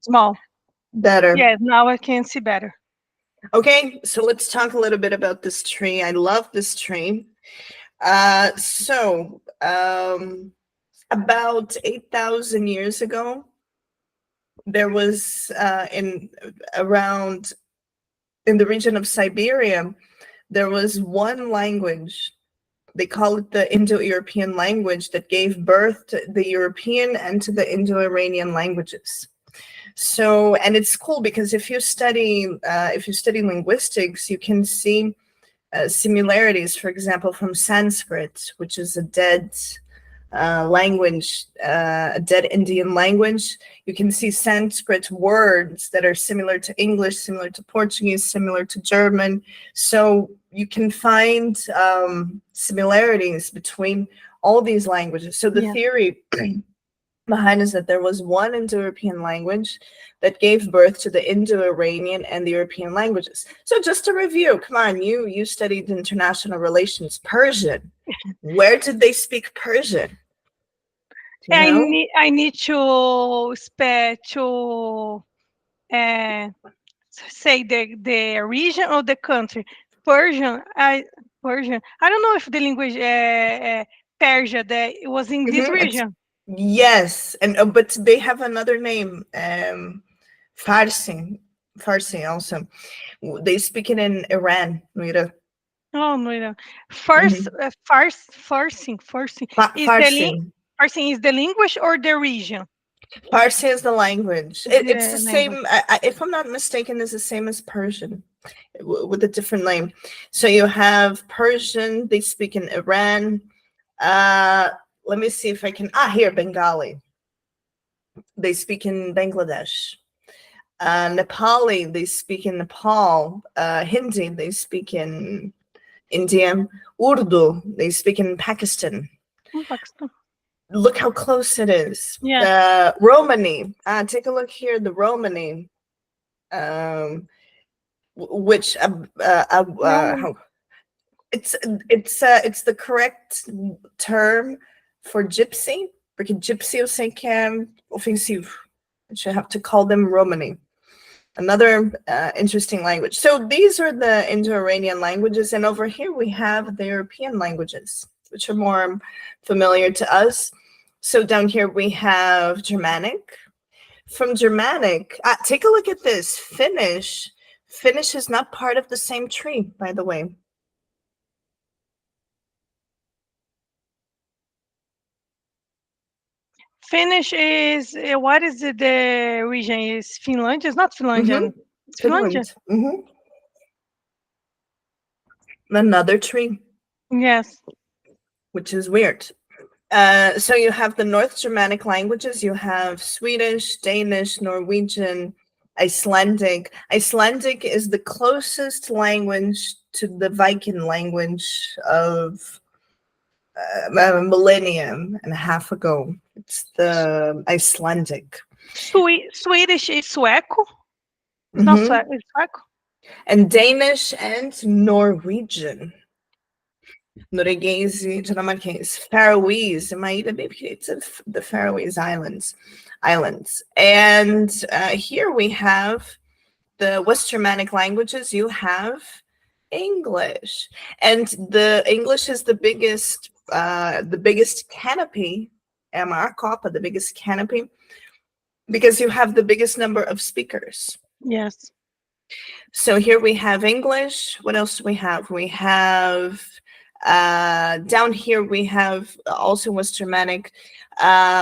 Small. Better. Yes, now I can see better. Okay, so let's talk a little bit about this tree. I love this tree. About 8,000 years ago, there was in around in the region of Siberia, there was one language. They call it the Indo-European language that gave birth to the European and to the Indo-Iranian languages. So, and it's cool because if you study linguistics, you can see similarities. For example, from Sanskrit, which is a dead language, a dead Indian language. You can see Sanskrit words that are similar to English, similar to Portuguese, similar to German. So you can find similarities between all these languages. So the Yeah. theory behind is that there was one Indo-European language that gave birth to the Indo-Iranian and the European languages. So just to review, come on, you studied international relations, Persian. Where did they speak Persian? Do you know? I need to uh, say the region or the country. Persian. Persian. I don't know if the language Persia that it was in this It's region. yes, and but they have another name, Farsi, Farsi also. They speak it in Iran, Mira. Oh no, no. First, Mhm. forcing is Farsi. forcing is the language or the region. Farsi is the language. It's the The language. same. If I'm not mistaken, it's the same as Persian, with a different name. So you have Persian. They speak in Iran. Uh, Let me see if I can. Here, Bengali. They speak in Bangladesh. Nepali, they speak in Nepal. Hindi, they speak in India. Urdu, they speak in Pakistan. Pakistan. Look how close it is. Yeah. Romani, take a look here. The Romani, um, which No. how, it's the correct term for gypsy, porque gypsy eu sei que é ofensivo. I should have to call them Romani. Another interesting language. So these are the Indo-Iranian languages, and over here we have the European languages, which are more familiar to us. So down here we have Germanic. From Germanic, take a look at this. Finnish. Finnish is not part of the same tree, by the way. Finnish is what is it, the region is Finland? It's not Mm-hmm. Finlandian. It's Finlandia. Finland. Mm-hmm. Another tree, Yes. which is weird. So you have the North Germanic languages. You have Swedish, Danish, Norwegian, Icelandic. Icelandic is the closest language to the Viking language of a millennium and a half ago. It's the Icelandic. Swedish is Sueco. It's not Hmm. Sueco. It's Sueco. And Danish and Norwegian. Noruguese, Dinamarquese, Faroese, uma ilha bem pequena, the Faroese Islands. And here we have the West Germanic languages. You have English, and the English is the biggest canopy, a maior copa, the biggest canopy, because you have the biggest number of speakers. Yes. So here we have English. What else do we have? We have down here we have also West Germanic,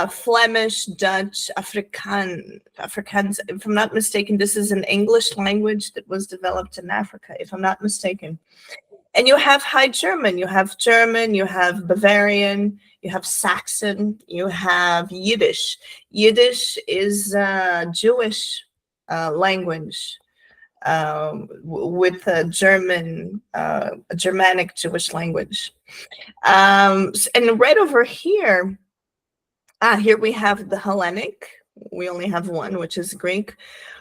Flemish, Dutch, Afrikaans. If I'm not mistaken, this is an English language that was developed in Africa, if I'm not mistaken. And you have High German, you have Bavarian, you have Saxon, you have Yiddish. Yiddish is Jewish language with a Germanic Jewish language. And right over here, here we have the Hellenic. We only have one, which is Greek.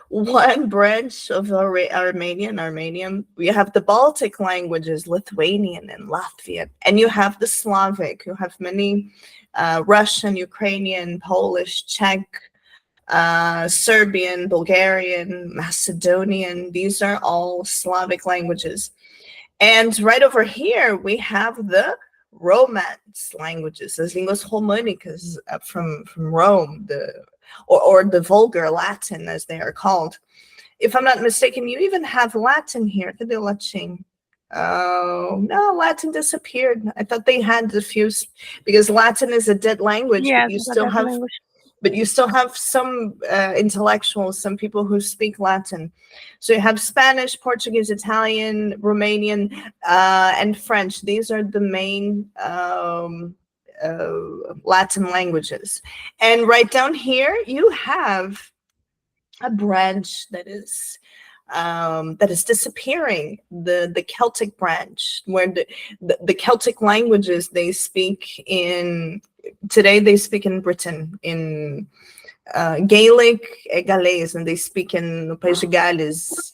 One branch of Armenian. We have the Baltic languages, Lithuanian and Latvian. And you have the Slavic. You have many Russian, Ukrainian, Polish, Czech, Serbian, Bulgarian, Macedonian. These are all Slavic languages. And right over here, we have the Romance languages, as línguas românicas from Rome, or the Vulgar Latin, as they are called. If I'm not mistaken, you even have Latin here. Cadê o latim? Oh, no, Latin disappeared. I thought they had a few, because Latin is a dead language, Yes, but you but still that have language. some intellectuals, some people who speak Latin. So you have Spanish, Portuguese, Italian, Romanian, and French. These are the main Latin languages. And right down here, you have a branch that is disappearing, the Celtic branch, where the Celtic languages they speak in today. They speak in Britain in Gaelic, Galés, and they speak in País de Gales.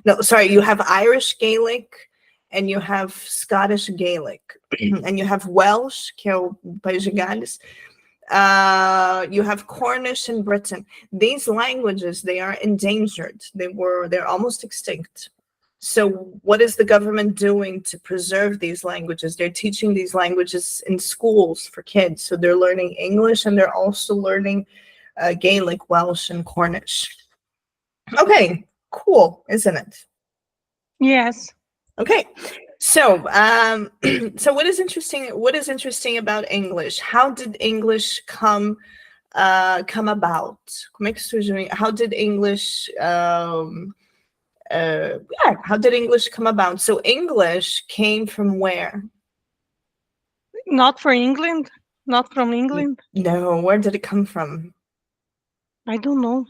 No, sorry, you have Irish Gaelic, and you have Scottish Gaelic, and you have Welsh, que é o País de Gales. You have Cornish in Britain. These languages, they are endangered. They're almost extinct. So what is the government doing to preserve these languages? They're teaching these languages in schools for kids. So they're learning English, and they're also learning Gaelic, Welsh, and Cornish. Okay, cool, isn't it? Yes. Okay. So, so what is interesting about English? How did English come about? Como é que surgiu? How did English how did English come about? So English came from where? Not for England. Not from England. No, where did it come from? I don't know.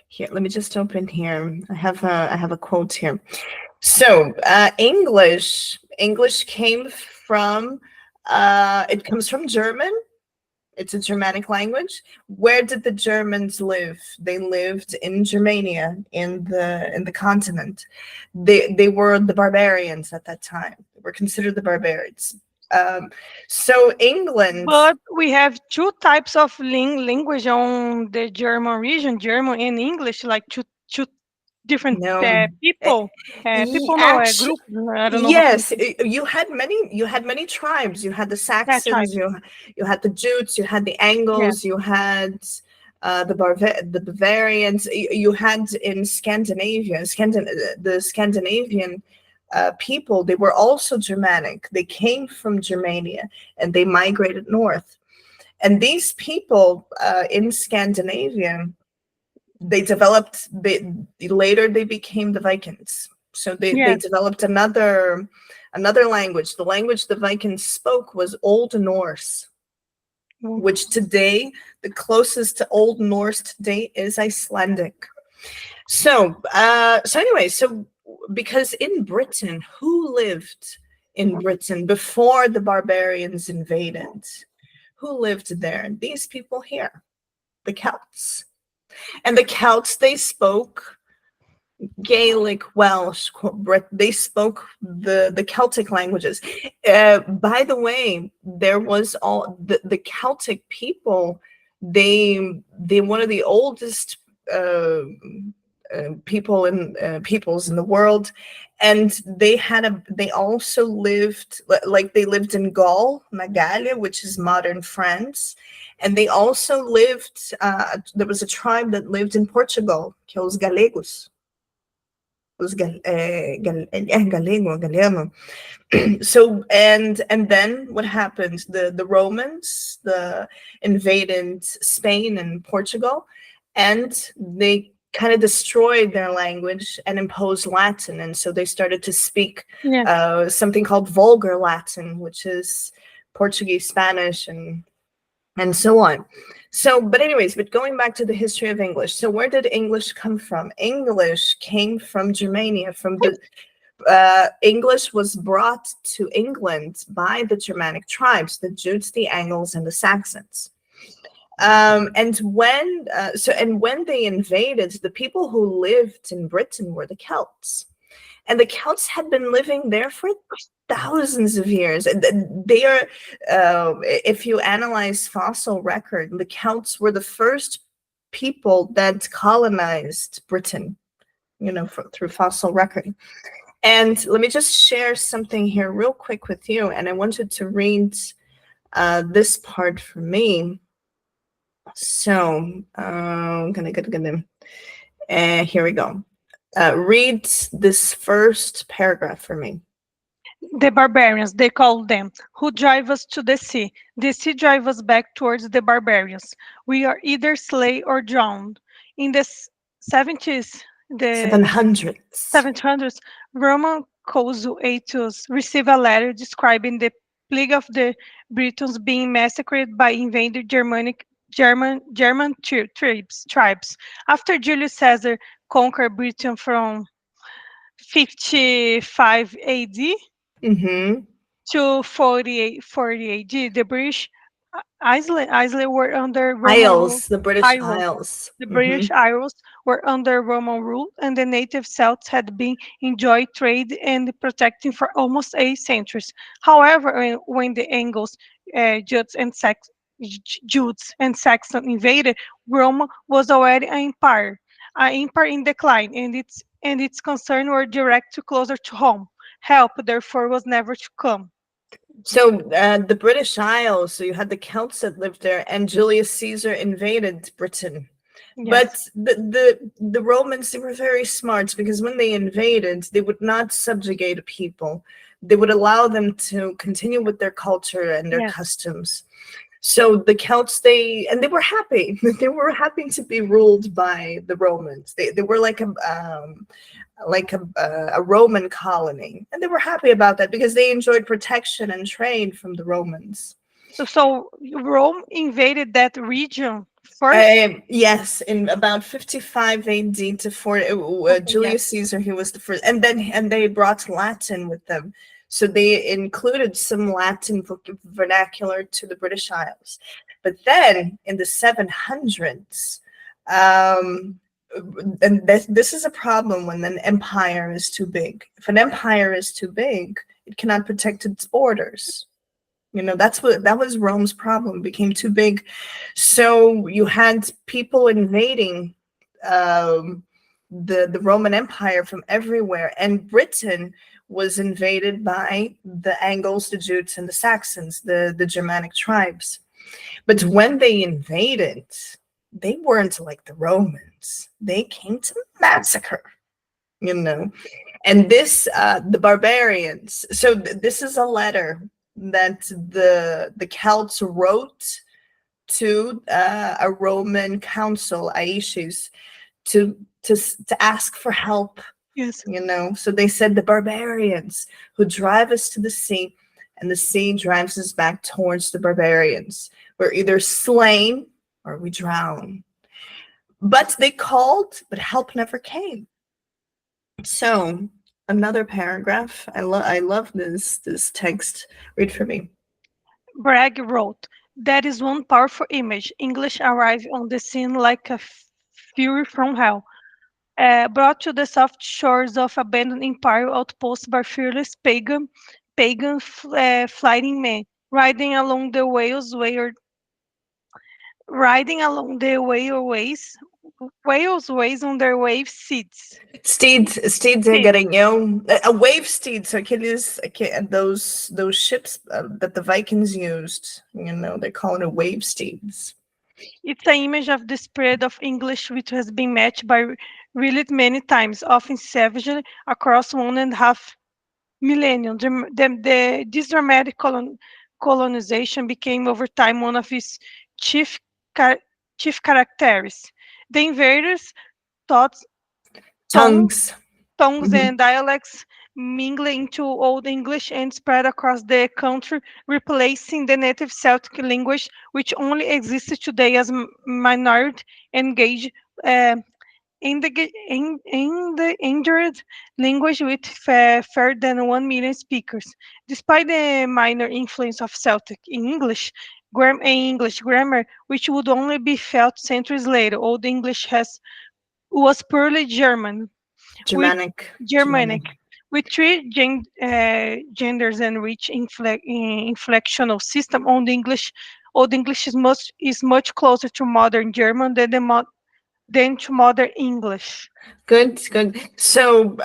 Here, let me just open here. I have a quote here. So English came from it comes from German. It's a Germanic language. Where did the Germans live? They lived in Germania, in the continent. They were the barbarians at that time. They were considered the barbarians. So England. But we have two types of language on the German region, German and English, like two different No. people. People know a group. I don't know. Yes, you had many tribes. You had the Saxons. You had the Jutes. You had the Angles. You had the Bavarians. You had in Scandinavia, the Scandinavian people. They were also Germanic. They came from Germania and they migrated north. And these people in Scandinavia, they developed. Later they became the Vikings. So they developed another language. The language the Vikings spoke was Old Norse, which today, the closest to Old Norse today is Icelandic. So anyway, because in Britain, who lived in Britain before the barbarians invaded? Who lived there? These people here, the Celts. And the Celts, they spoke Gaelic, Welsh, they spoke the Celtic languages. By the way, there was all the Celtic people. They one of the oldest peoples in the world, and they also lived, like they lived in Gaul, Magalia, which is modern France, and they also lived. There was a tribe that lived in Portugal, que os Galegos. Galego. So and then what happened? The Romans invaded Spain and Portugal, and they kind of destroyed their language and imposed Latin, and so they started to speak something called Vulgar Latin, which is Portuguese, Spanish, and so on. So, but going back to the history of English. So where did English come from? English came from Germania. English was brought to England by the Germanic tribes, the Jutes, the Angles, and the Saxons. And when they invaded, the people who lived in Britain were the Celts. And the Celts had been living there for thousands of years. They are, if you analyze fossil record, the Celts were the first people that colonized Britain, through fossil record. And let me just share something here real quick with you. And I wanted to read this part for me. So I'm gonna get them. Here we go. Read this first paragraph for me. The barbarians, they call them, who drive us to the sea. The sea drives us back towards the barbarians. We are either slain or drowned. In the 70s, the 700s. 700s, Roman consul Aetius received a letter describing the plague of the Britons being massacred by invaded German tribes. After Julius Caesar conquered Britain from 55 AD Mm-hmm. to 48 AD, the British Iceland were under Roman rule. Isles, the British Isles. Isles. The Mm-hmm. British Isles were under Roman rule, and the native Celts had been enjoying trade and protecting for almost 8 centuries. However, when the Angles, Jutes, and Jutes and Saxons invaded, Rome was already an empire in decline, and its concerns were direct to closer to home. Help, therefore, was never to come. So the British Isles, so you had the Celts that lived there, and Julius Caesar invaded Britain. But Yes. the Romans, they were very smart, because when they invaded, they would not subjugate people. They would allow them to continue with their culture and their Yes. customs. So the Celts, they were happy. They were happy to be ruled by the Romans. They were like a Roman colony, and they were happy about that because they enjoyed protection and trade from the Romans. So Rome invaded that region first. Yes, in about 55 AD to 4, Okay, Julius yes. Caesar, he was the first, and they brought Latin with them, so they included some Latin vernacular to the British Isles. But then in the 700s, um, and this is a problem when an empire is too big. If an empire is too big, it cannot protect its borders. That was Rome's problem. It became too big, so you had people invading the Roman Empire from everywhere, and Britain was invaded by the Angles, the Jutes, and the Saxons, the Germanic tribes. But when they invaded, they weren't like the Romans. They came to massacre, you know. And the barbarians. So this is a letter that the Celts wrote to a Roman council, Aetius, to ask for help. Yes. So they said, the barbarians who drive us to the sea, and the sea drives us back towards the barbarians. We're either slain or we drown. But they called, but help never came. So another paragraph. I love this text. Read for me. Bragg wrote, "That is one powerful image. English arrive on the scene like a fury from hell, brought to the soft shores of abandoned imperial outposts by fearless pagan fighting men, riding along the whales ways on their wave seats." Steeds é Seats. garanhão. A wave steed, so those ships that the Vikings used, they call it a wave steeds. It's an image of the spread of English which has been matched by relit many times, often savagely, across 1.5 millennium. This dramatic colonization became over time one of its chief, chief characteristics. The invaders taught tongue, Tongues. tongues Mhm. and dialects mingling into Old English and spread across the country, replacing the native Celtic language, which only exists today as minority engaged uh, in the endangered language with fewer than 1 million speakers. Despite the minor influence of Celtic in English grammar, which would only be felt centuries later, Old English was purely with Germanic. Germanic, with three genders and rich inflectional system. Old English is much closer to modern German than then to modern English. Good, good. So,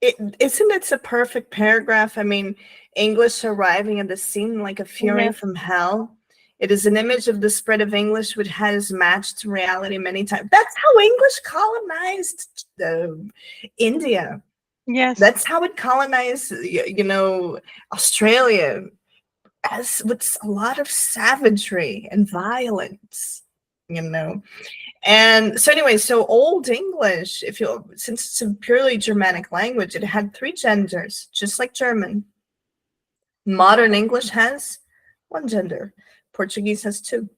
isn't it a perfect paragraph? I mean, English arriving at the scene like a fury Yes, from hell. It is an image of the spread of English which has matched reality many times. That's how English colonized India. yes, That's how it colonized, Australia, as with a lot of savagery and violence. You know, and so anyway, so Old English, if you since it's a purely Germanic language, it had three genders, just like German. Modern English has one gender. Portuguese has two.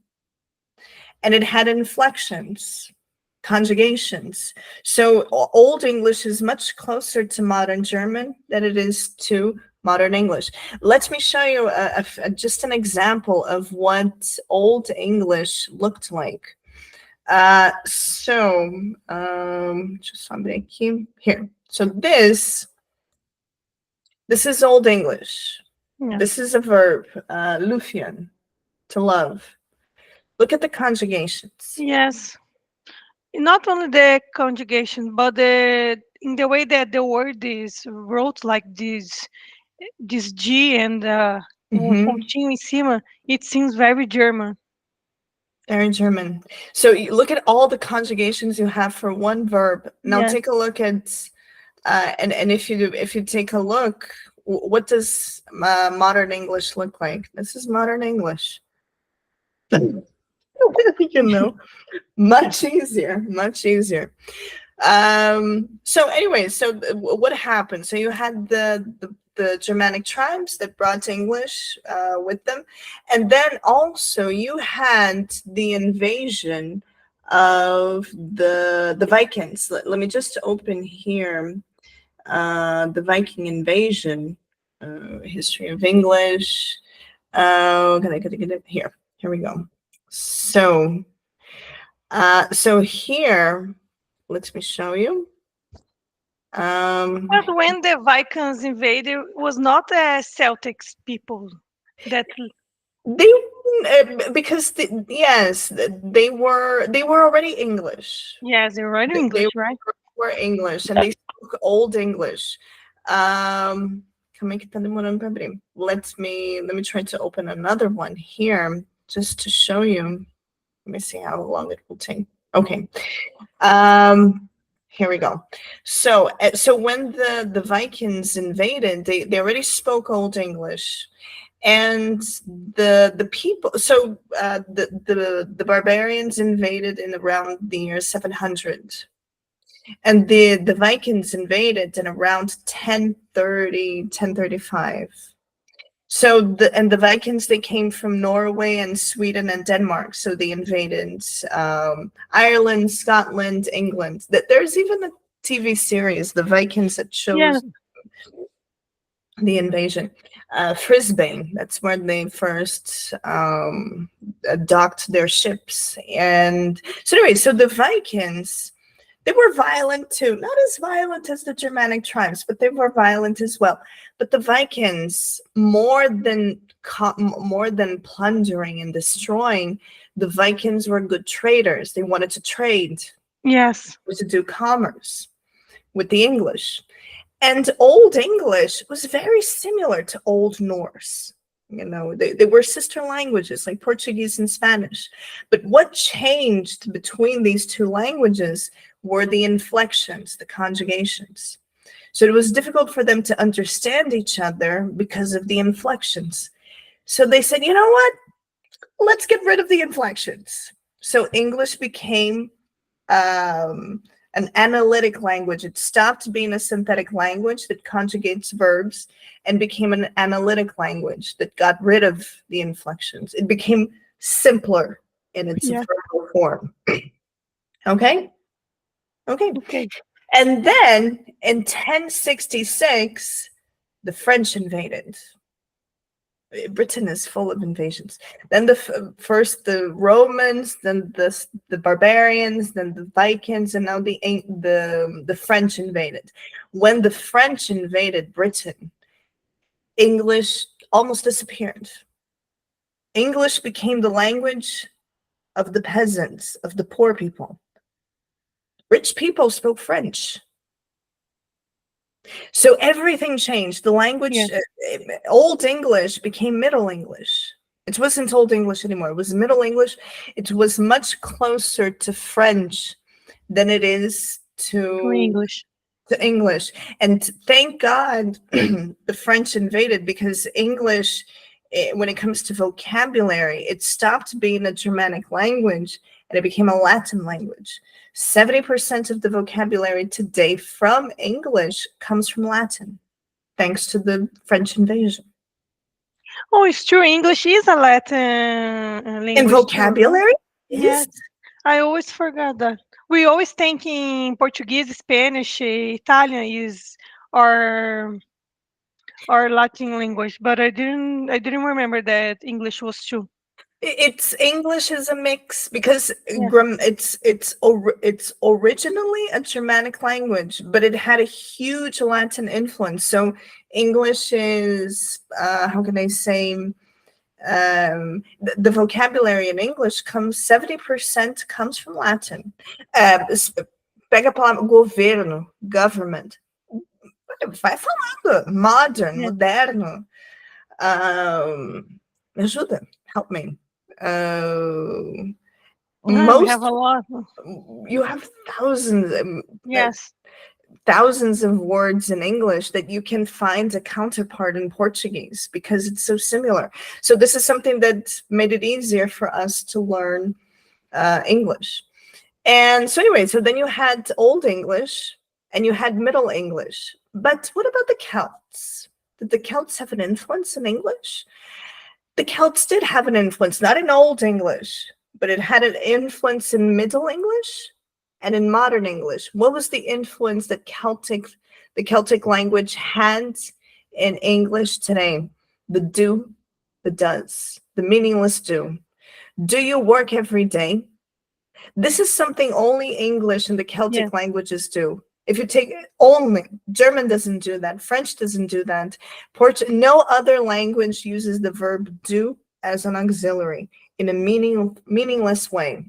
And it had inflections, conjugations. So Old English is much closer to modern German than it is to modern English. Let me show you just an example of what Old English looked like. Just something here. So this is Old English. yes, This is a verb, lufian, to love. Look at the conjugations. yes. Not only the conjugation, but the in the way that the word is wrote like this G and um Hmm. pontinho em cima, it seems very German. Very German. So you look at all the conjugations you have for one verb. Now Yes, take a look at and if you take a look, what does modern English look like? This is modern English. you know, much easier, much easier. So anyway, what happened? So you had the Germanic tribes that brought English with them, and then also you had the invasion of the Vikings. Let me just open here the Viking invasion, history of English. Can I get it here? Here we go. So so here, let me show you. Um, but when the Vikings invaded, it was not Celtics people that they because yes, they were already English. yes, they were in They English, right? were English and they spoke Old English. Calma aí que tá demorando para abrir. Let me try to open another one here just to show you. Let me see how long it will take. Okay. Um, Here we go. So when the Vikings invaded, they already spoke Old English, and the people. So the barbarians invaded in around the year 700, and the Vikings invaded in around 1030, 1035. So the Vikings, they came from Norway and Sweden and Denmark. So they invaded Ireland, Scotland, England. That there's even a TV series, The Vikings, that Yes, shows the invasion. Frisbane, that's where they first docked their ships. And so anyway, so the Vikings, they were violent too, not as violent as the Germanic tribes, but they were violent as well. But the Vikings, more than plundering and destroying, the Vikings were good traders. They wanted to trade, yes, to do commerce with the English. And Old English was very similar to Old Norse. They were sister languages like Portuguese and Spanish. But what changed between these two languages were the inflections, the conjugations. So it was difficult for them to understand each other because of the inflections. So they said, you know what? Let's get rid of the inflections. So English became an analytic language. It stopped being a synthetic language that conjugates verbs and became an analytic language that got rid of the inflections. It became simpler in its yes. verbal form. Okay? Okay. Okay. And then in 1066, the French invaded. Britain is full of invasions. Then first the Romans, then the barbarians, then the Vikings, and now the French invaded. When the French invaded Britain, English almost disappeared. English became the language of the peasants, of the poor people. Rich people spoke French. So everything changed. The Yeah. language, Old English became Middle English. It wasn't Old English anymore. It was Middle English. It was much closer to French than it is To English. to English. And thank God the French invaded, because English, when it comes to vocabulary, it stopped being a Germanic language and it became a Latin language. 70% of the vocabulary today from English comes from Latin, thanks to the French invasion. Oh, it's true. English is a Latin In language too, no? vocabulary, Yes. yes. I always forgot that. We always think in Portuguese, Spanish, Italian is our our Latin language, but I didn't remember that English was too. It's English is a mix, because Yeah. it's originally a Germanic language, but it had a huge Latin influence. So English is, how can I say, the vocabulary in English comes 70% comes from Latin. Pega a palavra governo, government. Vai falando. Modern, Yeah. moderno. Me ajuda, help me. Uh, We have a most lot. You have thousands, Yes. thousands of words in English that you can find a counterpart in Portuguese, because it's so similar. So this is something that made it easier for us to learn English. And so anyway, so then you had Old English and you had Middle English. But what about the Celts? Did the Celts have an influence in English? The Celts did have an influence, not in Old English, but it had an influence in Middle English and in Modern English. What was the influence that the Celtic language had in English today? The do, the does, the meaningless do. Do you work every day? This is something only English and the Yeah. Celtic languages do. If you take only, German doesn't do that, French doesn't do that, no other language uses the verb do as an auxiliary in a meaningless way.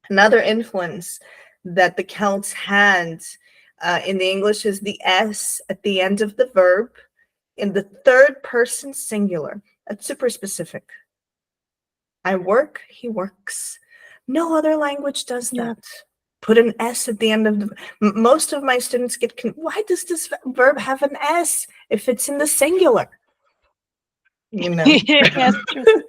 Another influence that the Celts had in the English is the S at the end of the verb in the third person singular. That's super specific. I work, he works. No other language does Yeah. that. Put an S at the end of the. Most of my students get. Why does this verb have an S if it's in the singular? You know, Yes, true.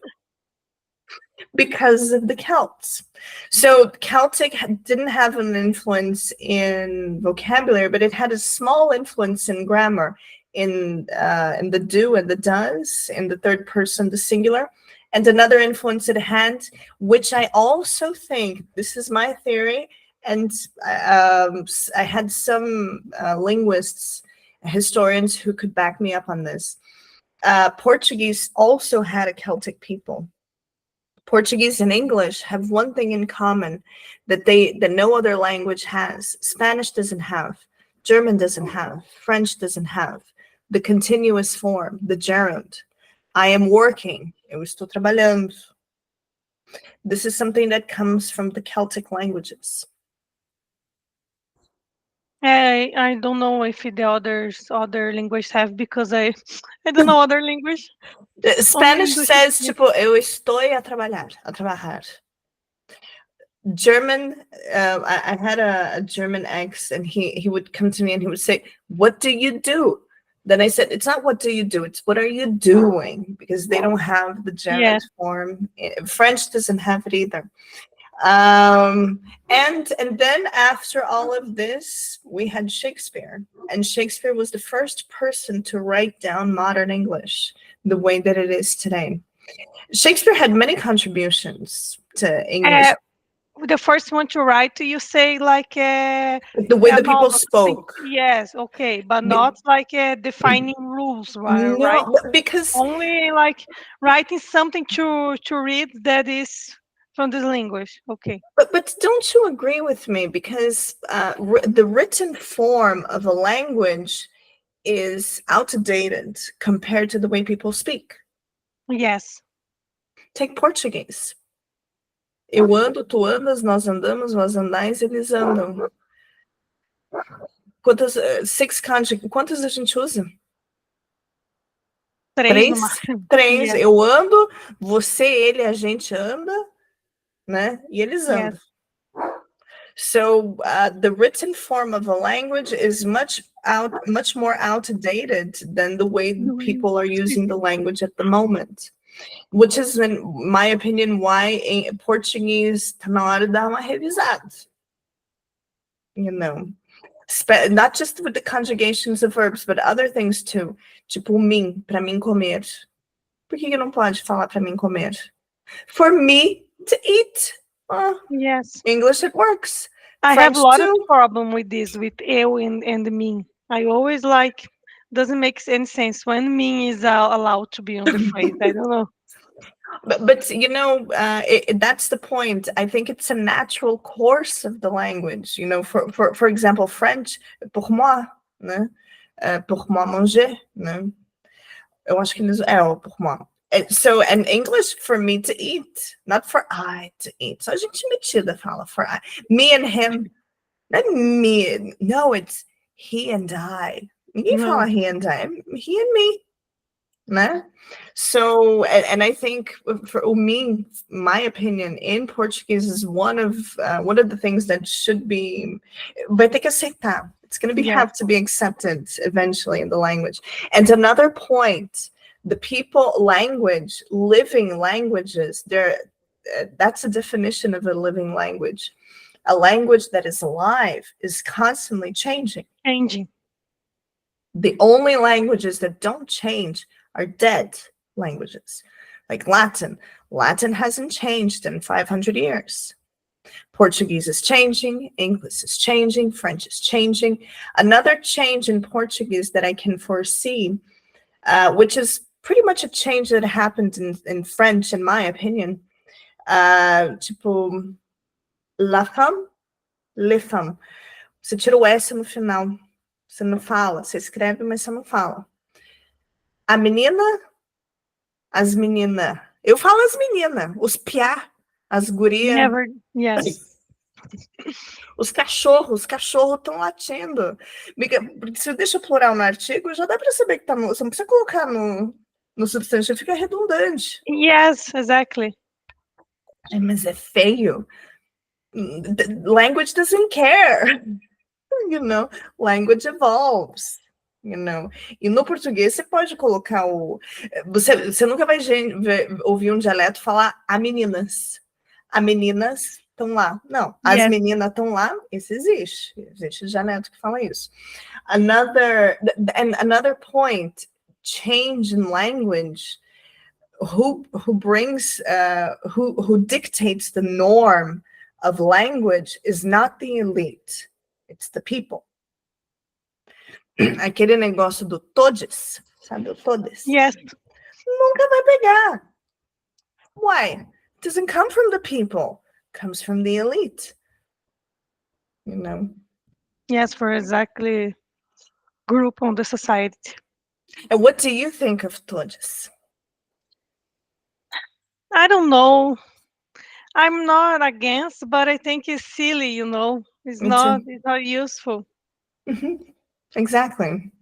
because of the Celts. So Celtic didn't have an influence in vocabulary, but it had a small influence in grammar, in the do and the does, in the third person, the singular. And another influence it had, which I also think, this is my theory, and I had some linguists, historians who could back me up on this. Portuguese also had a Celtic people. Portuguese and English have one thing in common that no other language has. Spanish doesn't have, German doesn't have, French doesn't have. The continuous form, the gerund. I am working. Eu estou trabalhando. This is something that comes from the Celtic languages. I don't know if the other language have, because I don't know other language. Only Spanish English. says, Yeah. tipo, eu estou a trabalhar. German, I had a German ex, and he would come to me and he would say, what do you do? Then I said, it's not what do you do, it's what are you doing? Because they don't have the gerund Yeah. form. French doesn't have it either. And then after all of this, we had Shakespeare. And Shakespeare was the first person to write down modern English the way that it is today. Shakespeare had many contributions to English. The first one to write, you say, like The way a that people novel, spoke. yes, okay, but Be- not like defining rules, right? No, because Only like writing something to read that is from this language. Okay. but don't you agree with me? Because the written form of a language is outdated compared to the way people speak. Yes. Take Portuguese. Eu ando, tu andas, nós andamos, vós andais, eles andam. Quantas, quantas a gente usa? Três no Três? máximo. Três. Yes, Eu ando, você, ele, a gente anda, né? E eles yes. andam. So the written form of a language is much more outdated than the way The way people are speak. using the language at the moment. Which is, in my opinion, why Portuguese está na hora de dar uma revisada. You know, not just with the conjugations of verbs, but other things too. Tipo, mim, para mim comer. Por que não pode falar para mim comer? For me to eat. Yes. English, it works. I have a French lot of too. problem with this, with eu and me. I always like, doesn't make any sense when me is allowed to be on the phrase. I don't know. But you know, that's the point. I think it's a natural course of the language. You know, for example, French, pour moi, né? Pour moi manger, né? Eu acho que eles pour moi. So, and English, for me to eat, not for I to eat. So a gente metida fala for I. Me and him, not me. No, it's he and I. Ninguém No. fala he and I. He and me. Né? So, and I think for me, my opinion in Portuguese is one of the things that should be, vai ter que aceitar. It's going to be Yes. have to be accepted eventually in the language. And another point, the people language, living languages, that's a definition of a living language. A language that is alive is constantly changing. Changing. The only languages that don't change are dead languages, like Latin. Latin hasn't changed in 500 years. Portuguese is changing, English is changing, French is changing. Another change in Portuguese that I can foresee, which is pretty much a change that happened in French, in my opinion, tipo, la femme, les femmes. Você tira o S no final. Você não fala, você escreve, mas você não fala. A menina, as meninas. Eu falo as meninas, os piá, as gurias. Never. Yes. Os cachorros estão latindo. Porque se deixa plural no artigo, já dá para saber que tá no. Você não precisa colocar no substantivo, fica redundante. Yes, exactly. Mas é feio. Language doesn't care. You know, language evolves. You know? E no português você pode colocar o. Você nunca vai ouvir um dialeto falar a meninas. A meninas estão lá. Não, as meninas estão lá, isso existe. Existe dialeto que fala isso. Another point, change in language. Who brings who dictates the norm of language is not the elite, it's the people. Aquele negócio do todes, sabe o todes? Yes. Nunca vai pegar. Why? It doesn't come from the people. It comes from the elite. You know? Yes, for exactly group on the society. And what do you think of todes? I don't know. I'm not against, but I think it's silly, you know. It's not useful. Mm-hmm. Exactly.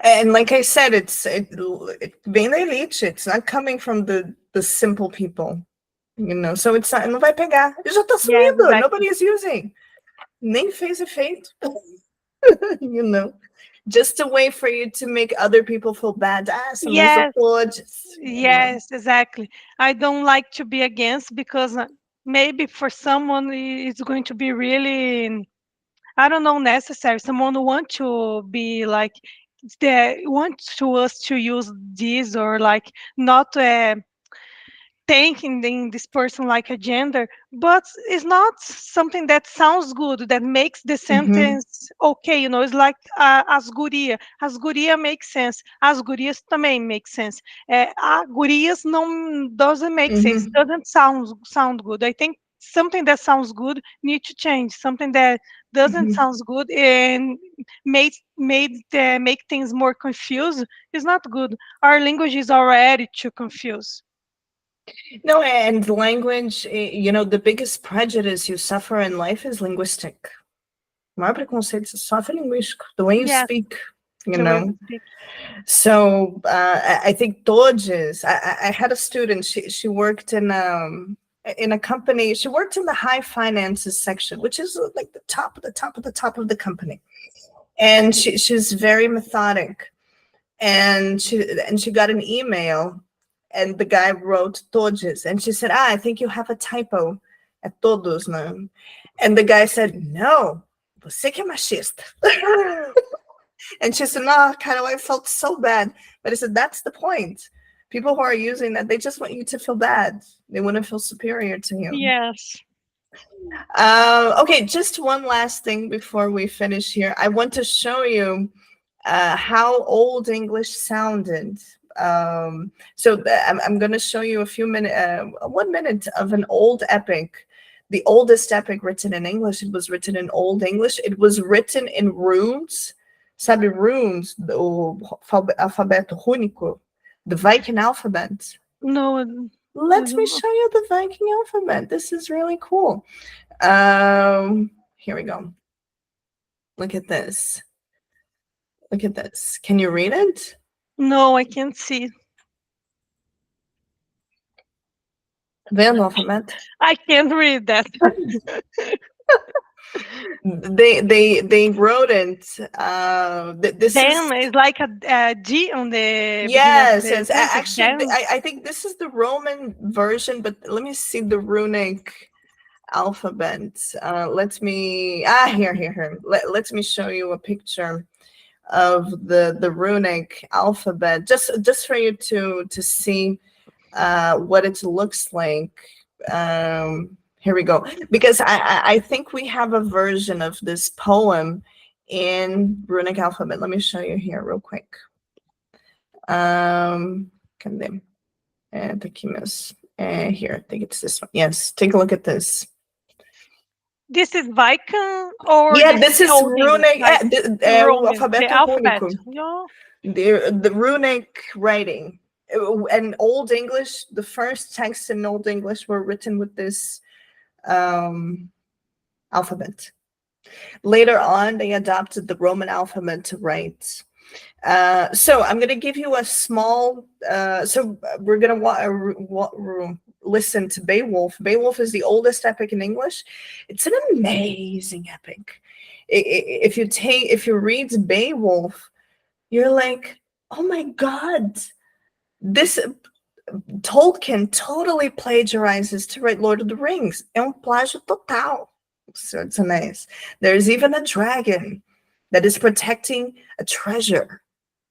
And like I said, it's bem da elite. It's not coming from the simple people, you know. So it's not, não vai pegar. Já tá sumindo. Yeah, exactly. Nobody is using. Nem fez efeito. You know, just a way for you to make other people feel bad. Yes. Yes, exactly. I don't like to be against because maybe for someone it's going to be really, I don't know, necessary. Someone want to be like, they want to us to use this or like not thinking this person like a gender, but it's not something that sounds good, that makes the sentence okay, you know. It's like as guria makes sense, as gurias também make sense. A gurias não doesn't make sense, doesn't sound good. I think something that sounds good need to change. Something that doesn't sound good and make things more confused is not good. Our language is already too confused. No, and language, the biggest prejudice you suffer in life is linguistic. O maior preconceito que você sofre é linguístico, the way you Yes, speak, you the way we know. speak. So I think Dodges. I had a student. She worked in a company. She worked in the high finances section, which is like the top of the top of the top of the company. And she's very methodic. And she got an email, and the guy wrote Dodges, and she said, "I think you have a typo at todos, no?" And the guy said, "No, você que é machista." And she said, "No, kind of, I felt so bad." But I said, "That's the point. People who are using that, they just want you to feel bad. They want to feel superior to you." Yes. Okay, just one last thing before we finish here. I want to show you how Old English sounded. I'm going to show you 1 minute of an old epic, the oldest epic written in English. It was written in Old English. It was written in runes. Sabe runes, o alfabeto rúnico, the Viking alphabet. No. Let me show you the Viking alphabet. This is really cool. Here we go. Look at this. Look at this. Can you read it? No, I can't see. Vendo o alfabeto? I can't read that. They wrote it. This Damn, is it's like a G on the yes, beginning of the yes. sentence. Actually, Damn. I think this is the Roman version, but let me see the runic alphabet. Let me here. Let me show you a picture of the runic alphabet, just for you to see what it looks like. Here we go. Because I think we have a version of this poem in runic alphabet. Let me show you here real quick. Cadê? Tá aqui mesmo. Here, I think it's this one. Yes, take a look at this. This is Viking or Yeah, this is Old English, runic. like O Roman, alfabeto the alphabet. rúnico. Yeah. The runic writing. And Old English, the first texts in Old English were written with this alphabet. Later on, they adopted the Roman alphabet to write. So I'm going to give you a small. So we're going to listen to Beowulf. Beowulf is the oldest epic in English. It's an amazing epic. If you read Beowulf, you're like, oh my God, this Tolkien totally plagiarizes to write Lord of the Rings. É plágio total. So it's nice. There's even a dragon that is protecting a treasure.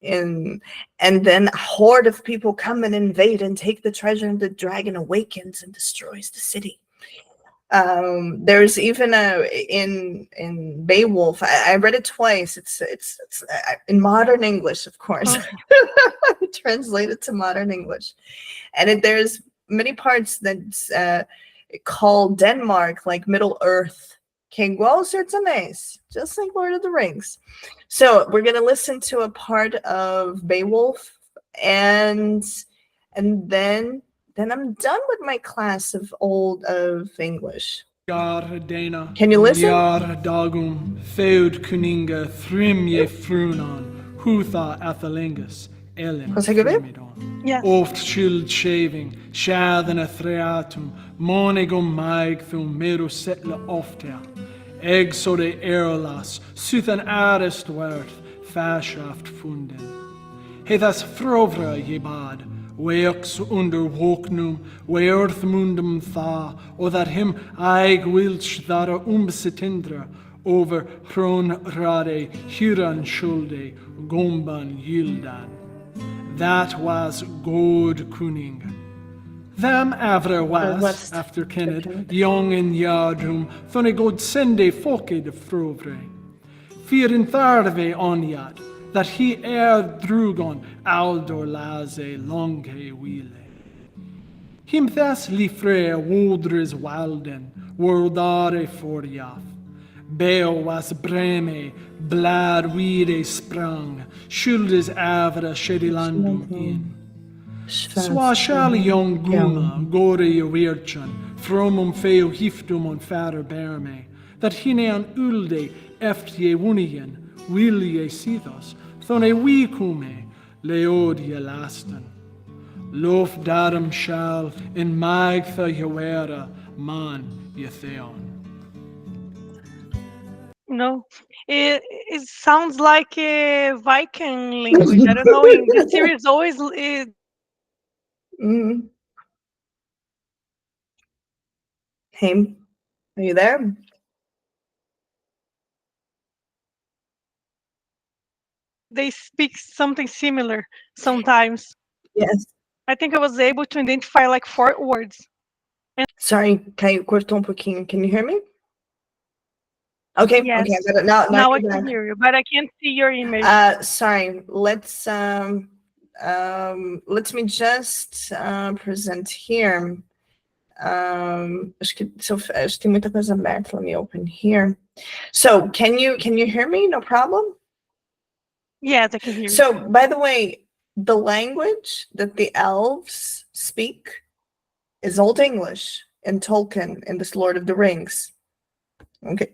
And then a horde of people come and invade and take the treasure, and the dragon awakens and destroys the city. There's even in Beowulf. I read it twice. It's in modern English, of course. Translated to modern English, and there's many parts that's call Denmark like Middle Earth. Que igual Sertanes, just like Lord of the Rings. So we're gonna listen to a part of Beowulf, and then I'm done with my class of English. Can you listen? Dagum, Feud Kuninga, Thrimye Frunan, Hutha Athalingus, Ellen Consegue ver? Yes. Oft shield shaving, Shadan a threatum, Monigum Maigthum, Meru Setla Oftea, Egg so de Erlas, Suthan Arist Worth, Fashaft Funden. Hethas Frovra Yebad, Weox under Woknum, Weorth Mundum Tha, O that him Aig Wilch Thara Setindra, over Hron Rade, Huran Shulde, Gomban Yildan. That was God Kuning. Them Avra was, after Kenneth, young in Yardrum, Thunny God sende Foke de Frovre. Fear in Tharve Onyat, that he Drugon Aldor Laze Longe Wile. Him thas Lifre Wodres Walden, Wordare Foriath. Beo was Breme, Blad Wide sprang, Schuldes Avra Shedilandum in. Swashal young Schwarzwald. guma, gore weirchan, fromum feo hiftum on fader berme, that hine an ulde eft ye wunien, will ye sithos, thone we kume, leod ye lasten. Lof darum shall in magtha yewera man ye theon. No, it sounds like a Viking language. I don't know. In the series, always Mm. Hey, are you there? they speak something similar sometimes. Yes. I think I was able to identify like 4 words. Sorry, caiu, cortou um pouquinho. Can you hear me? Okay, Yes, okay, I got it. Now now I you're can back. hear you, but I can't see your image. Sorry, let me just present here. Acho que tem muita coisa aberta. Let me open here. So can you hear me? No problem. Yes, I can hear you. So by the way, the language that the elves speak is Old English in Tolkien in this Lord of the Rings. Okay.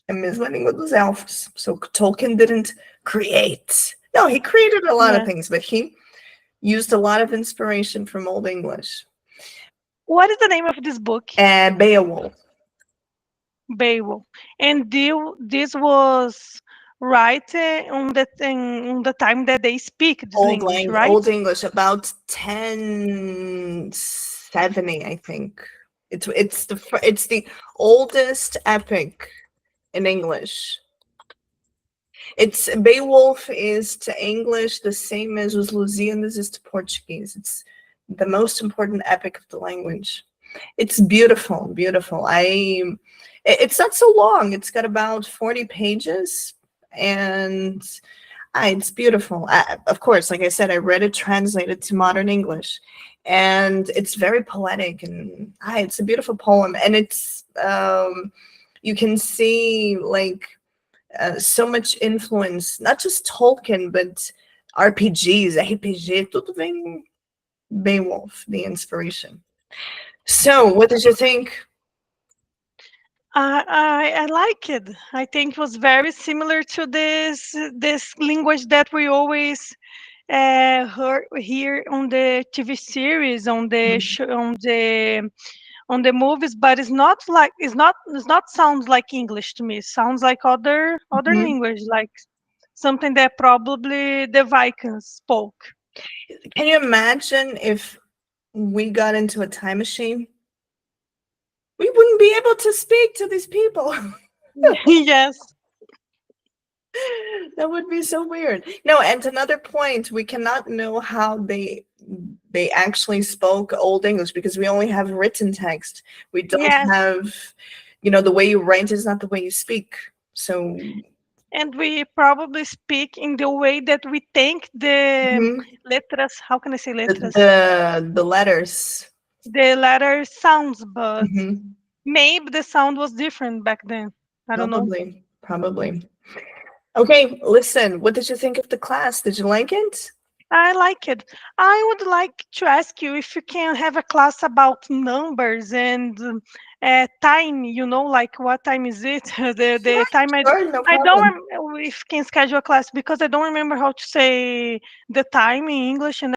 É a mesma língua dos elfos. So Tolkien didn't create. No, he created a lot of Yeah. things, but he used a lot of inspiration from Old English. What is the name of this book? Beowulf. Beowulf. And this was right on the time that they speak this language, right? Old English, about 1070, I think. It's the oldest epic in English. It's Beowulf is to English the same as Os Lusíadas is to Portuguese. It's the most important epic of the language. It's beautiful, beautiful. It's not so long. It's got about 40 pages, and it's beautiful. Of course, like I said, I read it translated to modern English, and it's very poetic, and it's a beautiful poem. And it's you can see like so much influence, not just Tolkien, but RPGs, RPG, tudo vem Beowulf, the inspiration. So, what did you think? I like it. I think it was very similar to this language that we always heard here on the TV series, on the show, on the movies. But it's not sounds like English to me. It sounds like other Mhm. language, like something that probably the Vikings spoke. Can you imagine if we got into a time machine? We wouldn't be able to speak to these people. Yes. That would be so weird. No, and another point, we cannot know how they actually spoke Old English because we only have written text. We don't Yes. have, the way you write is not the way you speak. So And we probably speak in the way that we think the mhm, letras, how can I say letras? the letters. The letter sounds, but Mhm, maybe the sound was different back then. I don't know. probably. Okay, listen, what did you think of the class? Did you like it? I like it. I would like to ask you if you can have a class about numbers and time. Like what time is it? The time Sure, no I don't problem. if can schedule a class because I don't remember how to say the time in English and